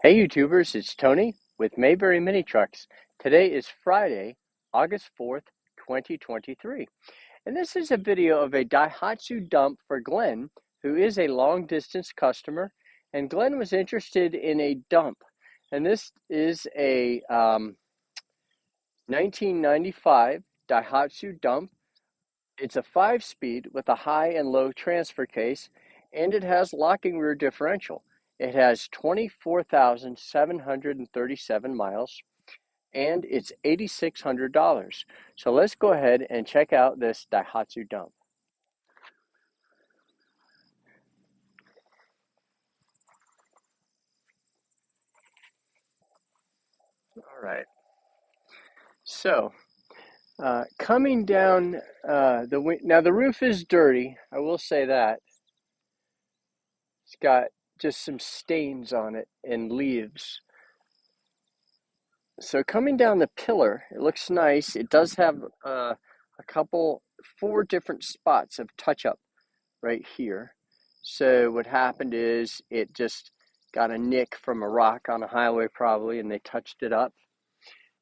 Hey YouTubers, it's Tony with Mayberry Mini Trucks. Today is Friday, August 4th, 2023. And this is a video of a Daihatsu dump for Glenn, who is a long distance customer. And Glenn was interested in a dump. And this is a 1995 Daihatsu dump. It's a 5-speed with a high and low transfer case, and it has locking rear differential. It has 24,737 miles, and it's $8,600. So let's go ahead and check out this Daihatsu dump. All right. So coming down now the roof is dirty. I will say that. It's got just some stains on it and leaves. So coming down the pillar, it looks nice. It does have four different spots of touch-up right here. So what happened is it just got a nick from a rock on a highway probably, and they touched it up.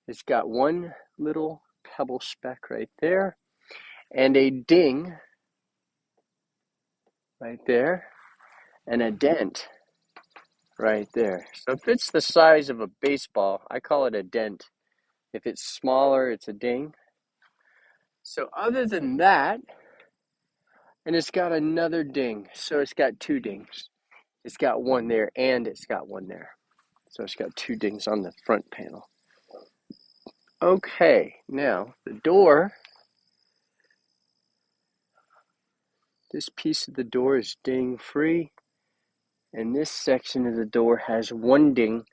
It's got one little pebble speck right there, and a ding right there, and a dent right there. So if it's the size of a baseball, I call it a dent. If it's smaller, it's a ding. So other than that, and it's got another ding. So it's got two dings. It's got one there and it's got one there. So it's got two dings on the front panel. Okay, now the door. This piece of the door is ding free. And this section of the door has one ding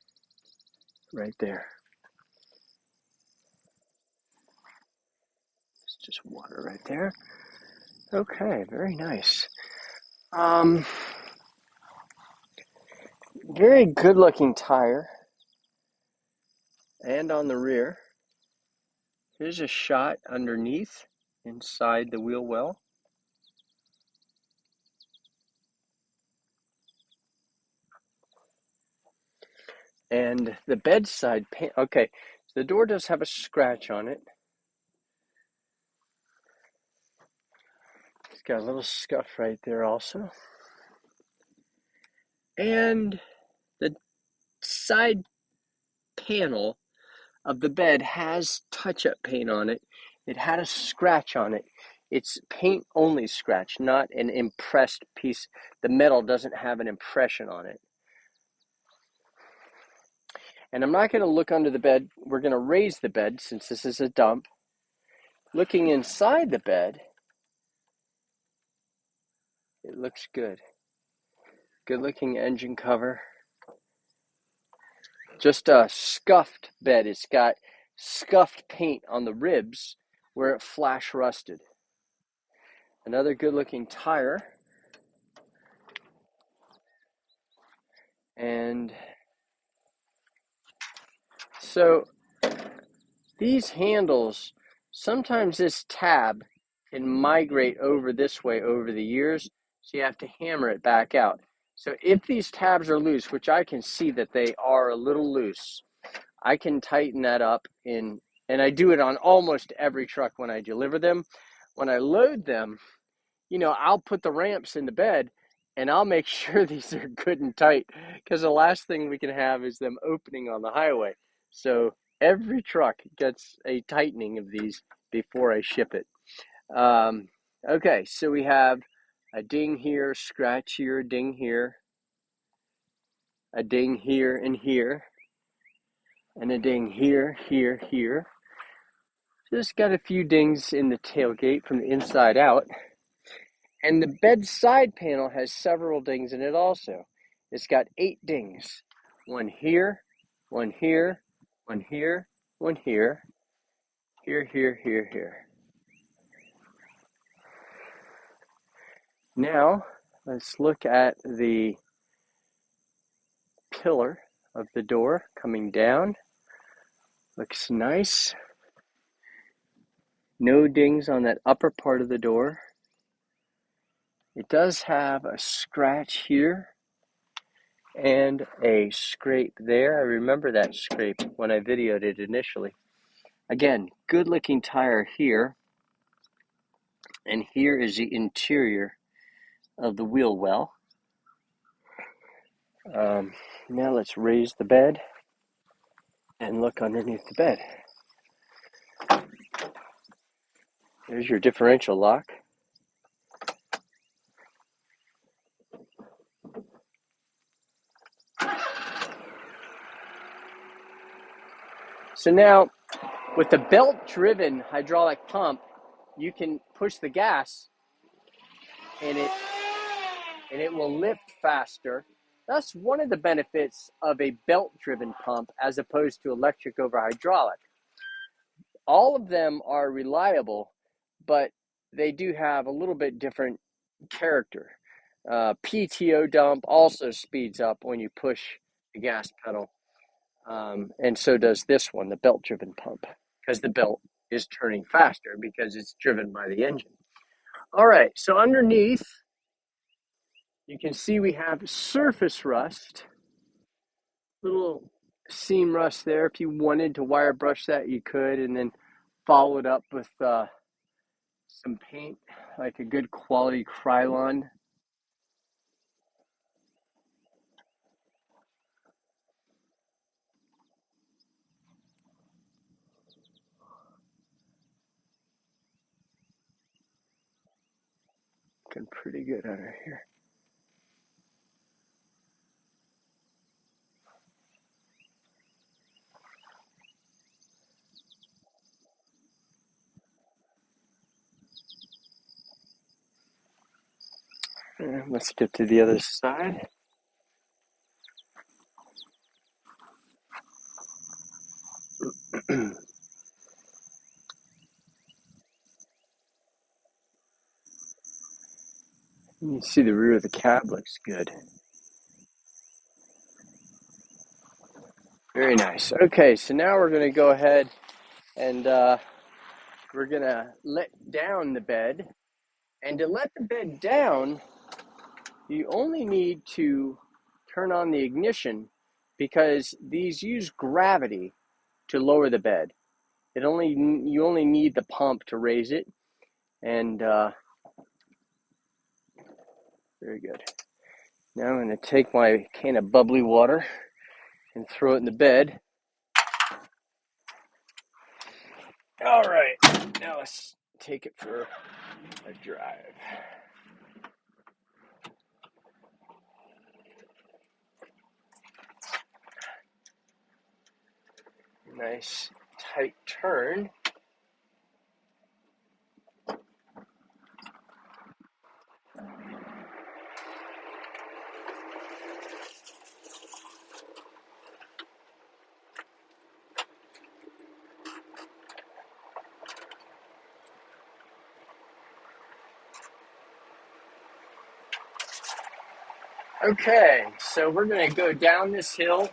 right there. It's just water right there. Okay, very nice. Very good looking tire. And on the rear, here's a shot underneath inside the wheel well. And the bedside pan, okay, so the door does have a scratch on it. It's got a little scuff right there also. And the side panel of the bed has touch-up paint on it. It had a scratch on it. It's paint only scratch, not an impressed piece. The metal doesn't have an impression on it. And I'm not going to look under the bed. We're going to raise the bed since this is a dump. Looking inside the bed, it looks good. Good looking engine cover. Just a scuffed bed. It's got scuffed paint on the ribs where it flash rusted. Another good looking tire. And so these handles, sometimes this tab can migrate over this way over the years, so you have to hammer it back out. So if these tabs are loose, which I can see that they are a little loose, I can tighten that up and I do it on almost every truck when I deliver them. When I load them, I'll put the ramps in the bed and I'll make sure these are good and tight, because the last thing we can have is them opening on the highway. So every truck gets a tightening of these before I ship it. Okay, so we have a ding here, scratch here, a ding here, a ding here and here, and a ding here, here, here. Just got a few dings in the tailgate from the inside out. And the bed side panel has several dings in it also. It's got 8 dings. One here, one here, one here, one here, here, here, here, here. Now, let's look at the pillar of the door coming down. Looks nice. No dings on that upper part of the door. It does have a scratch here and a scrape there. I remember that scrape when I videoed it initially. Again, good looking tire here, and here is the interior of the wheel well. Now let's raise the bed and look underneath the bed. There's your differential lock. So now, with the belt-driven hydraulic pump, you can push the gas and it will lift faster. That's one of the benefits of a belt-driven pump as opposed to electric over hydraulic. All of them are reliable, but they do have a little bit different character. PTO dump also speeds up when you push the gas pedal. And so does this one, the belt-driven pump, because the belt is turning faster because it's driven by the engine. All right, so underneath, you can see we have surface rust, little seam rust there. If you wanted to wire brush that, you could, and then follow it up with some paint, like a good quality Krylon. Looking pretty good under here. And let's get to the other side. You can see the rear of the cab looks good. Very nice. Okay, so now we're going to go ahead and we're going to let down the bed. And to let the bed down, you only need to turn on the ignition because these use gravity to lower the bed. You only need the pump to raise it, and very good. Now I'm going to take my can of bubbly water and throw it in the bed. All right, now let's take it for a drive. Nice tight turn. Okay, so we're going to go down this hill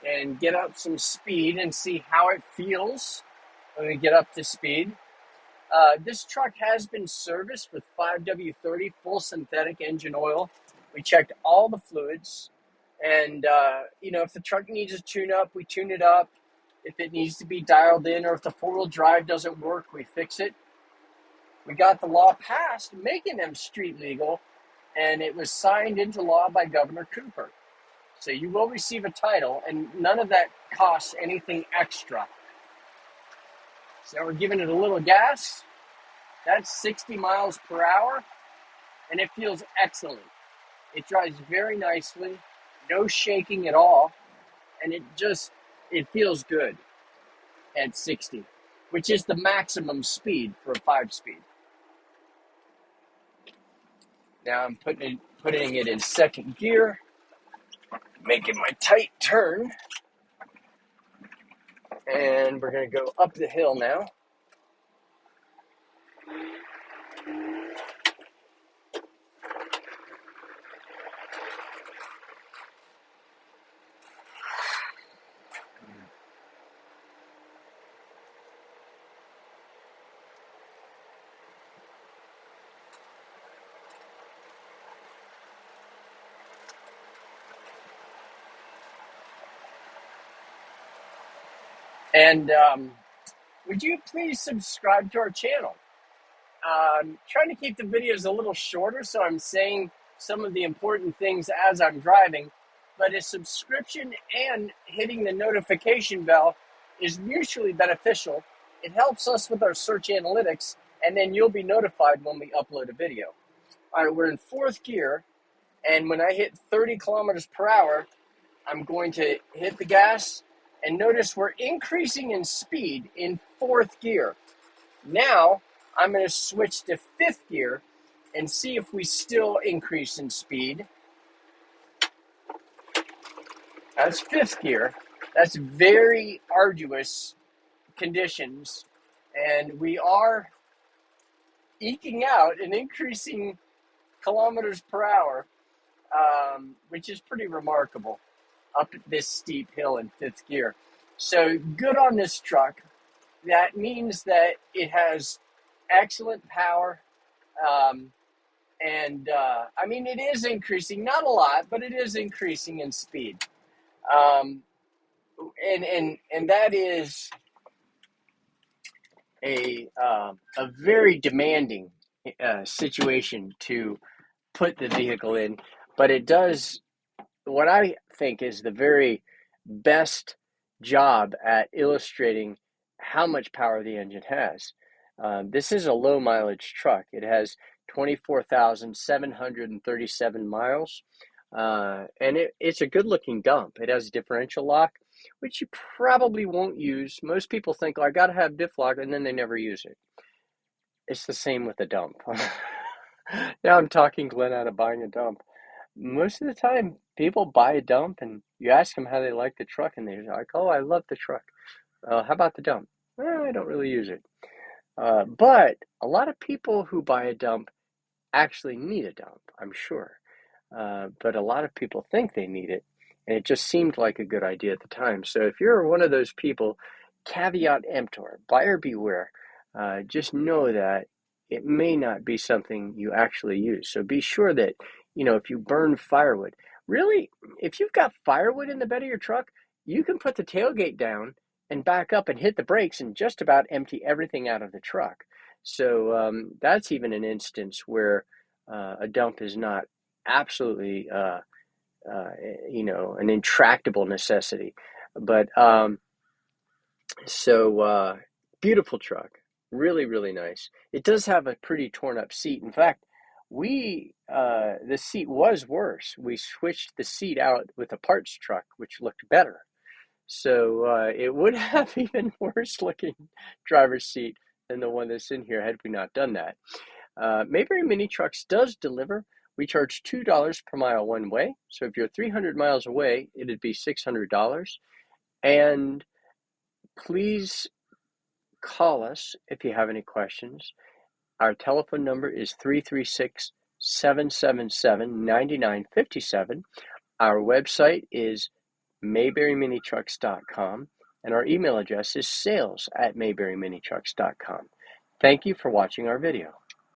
and get up some speed and see how it feels when we get up to speed. This truck has been serviced with 5W30 full synthetic engine oil. We checked all the fluids, and if the truck needs a tune-up, we tune it up. If it needs to be dialed in, or if the four-wheel drive doesn't work, we fix it. We got the law passed, making them street legal, and it was signed into law by Governor Cooper. So you will receive a title, and none of that costs anything extra. So we're giving it a little gas. That's 60 miles per hour, and it feels excellent. It drives very nicely, no shaking at all, and it feels good at 60, which is the maximum speed for a 5-speed. Now I'm putting it in second gear, making my tight turn, and we're going to go up the hill now. And would you please subscribe to our channel? Trying to keep the videos a little shorter, so I'm saying some of the important things as I'm driving, but a subscription and hitting the notification bell is mutually beneficial. It helps us with our search analytics, and then you'll be notified when we upload a video. All right, we're in fourth gear, and when I hit 30 kilometers per hour, I'm going to hit the gas, and notice we're increasing in speed in fourth gear. Now, I'm going to switch to fifth gear and see if we still increase in speed. That's fifth gear. That's very arduous conditions, and we are eking out an increasing kilometers per hour, which is pretty remarkable up this steep hill in fifth gear. So good on this truck. That means that it has excellent power. I mean, it is increasing, not a lot, but it is increasing in speed. And that is a very demanding situation to put the vehicle in, but it does what I think is the very best job at illustrating how much power the engine has. This is a low mileage truck. It has 24,737 miles, and it's a good looking dump. It has a differential lock, which you probably won't use. Most people think, oh, I got to have diff lock, and then they never use it. It's the same with a dump. Now I'm talking Glenn out of buying a dump. Most of the time, people buy a dump, and you ask them how they like the truck, and they're like, "Oh, I love the truck. How about the dump? Well, I don't really use it." But a lot of people who buy a dump actually need a dump, I'm sure. But a lot of people think they need it, and it just seemed like a good idea at the time. So if you're one of those people, caveat emptor, buyer beware. Just know that it may not be something you actually use. So be sure that, if you burn firewood, really, if you've got firewood in the bed of your truck, you can put the tailgate down and back up and hit the brakes and just about empty everything out of the truck. So that's even an instance where a dump is not absolutely, an intractable necessity. But beautiful truck, really, really nice. It does have a pretty torn up seat. In fact, the seat was worse. We switched the seat out with a parts truck, which looked better. So it would have even worse looking driver's seat than the one that's in here had we not done that. Mayberry Mini Trucks does deliver. We charge $2 per mile one way. So if you're 300 miles away, it'd be $600. And please call us if you have any questions. Our telephone number is 336-777-9957. Our website is mayberryminitrucks.com, and our email address is sales@mayberryminitrucks.com. Thank you for watching our video.